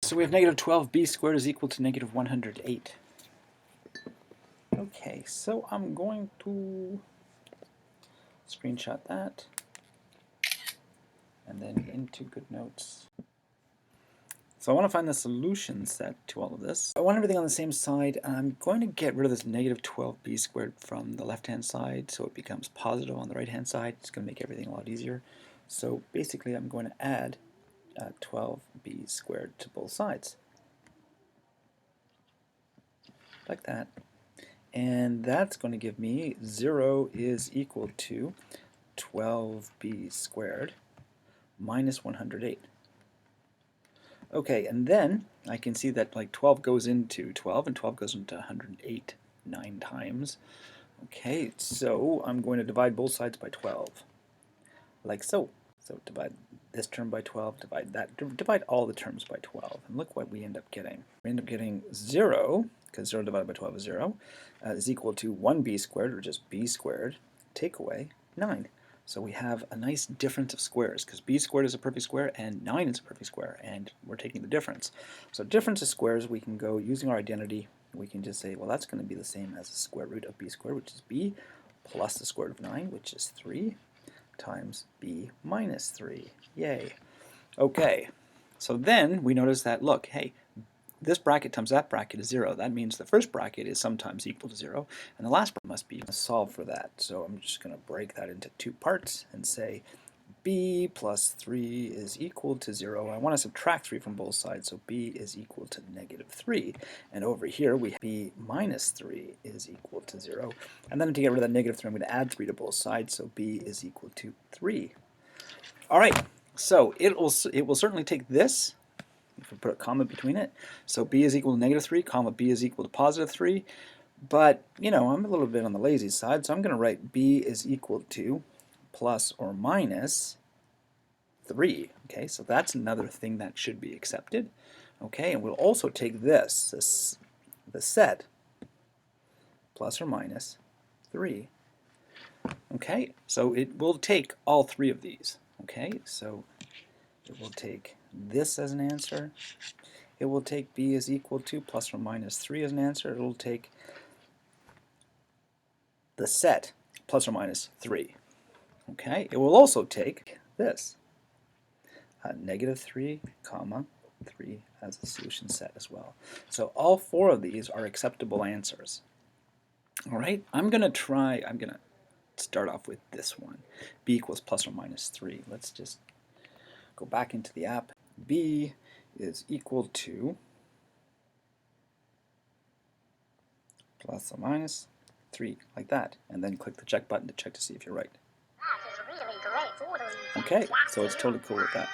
So we have negative 12b squared is equal to negative 108. Okay, so I'm going to screenshot that and then into GoodNotes. So I want to find the solution set to all of this. I want everything on the same side, and I'm going to get rid of this negative 12b squared from the left-hand side so it becomes positive on the right-hand side. It's going to make everything a lot easier. So basically I'm going to add 12b squared to both sides. Like that. And that's going to give me 0 is equal to 12b squared minus 108. Okay, and then I can see that like 12 goes into 12 and 12 goes into 108 9 times. Okay, so I'm going to divide both sides by 12, like so. So divide this term by 12, divide all the terms by 12, and look what we end up getting. We end up getting 0, because 0 divided by 12 is 0, is equal to 1b squared, or just b squared, take away 9. So we have a nice difference of squares, because b squared is a perfect square and 9 is a perfect square, and we're taking the difference. So difference of squares, we can go using our identity, we can just say, well, that's going to be the same as the square root of b squared, which is b, plus the square root of 9, which is 3, times b minus 3. Yay. Okay, so then we notice that, look, hey, this bracket times that bracket is 0. That means the first bracket is sometimes equal to 0, and the last bracket must be solved for that. So I'm just going to break that into two parts and say b plus 3 is equal to 0. I want to subtract 3 from both sides, so b is equal to negative 3. And over here we have b minus 3 is equal to 0. And then to get rid of that negative 3, I'm going to add 3 to both sides, so b is equal to 3. All right, so it will certainly take this, if we put a comma between it, so b is equal to negative 3, comma b is equal to positive 3. But, you know, I'm a little bit on the lazy side, so I'm going to write b is equal to plus or minus 3. Okay, so that's another thing that should be accepted. Okay, and we'll also take this the set, plus or minus 3. Okay, so it will take all three of these. Okay, so it will take this as an answer. It will take b is equal to plus or minus 3 as an answer. It will take the set, plus or minus 3. Okay, it will also take this, negative 3, comma 3 as a solution set as well. So all four of these are acceptable answers. All right, I'm going to start off with this one, b equals plus or minus 3. Let's just go back into the app. B is equal to plus or minus 3, like that, and then click the check button to check to see if you're right. Okay, so it's totally cool with that.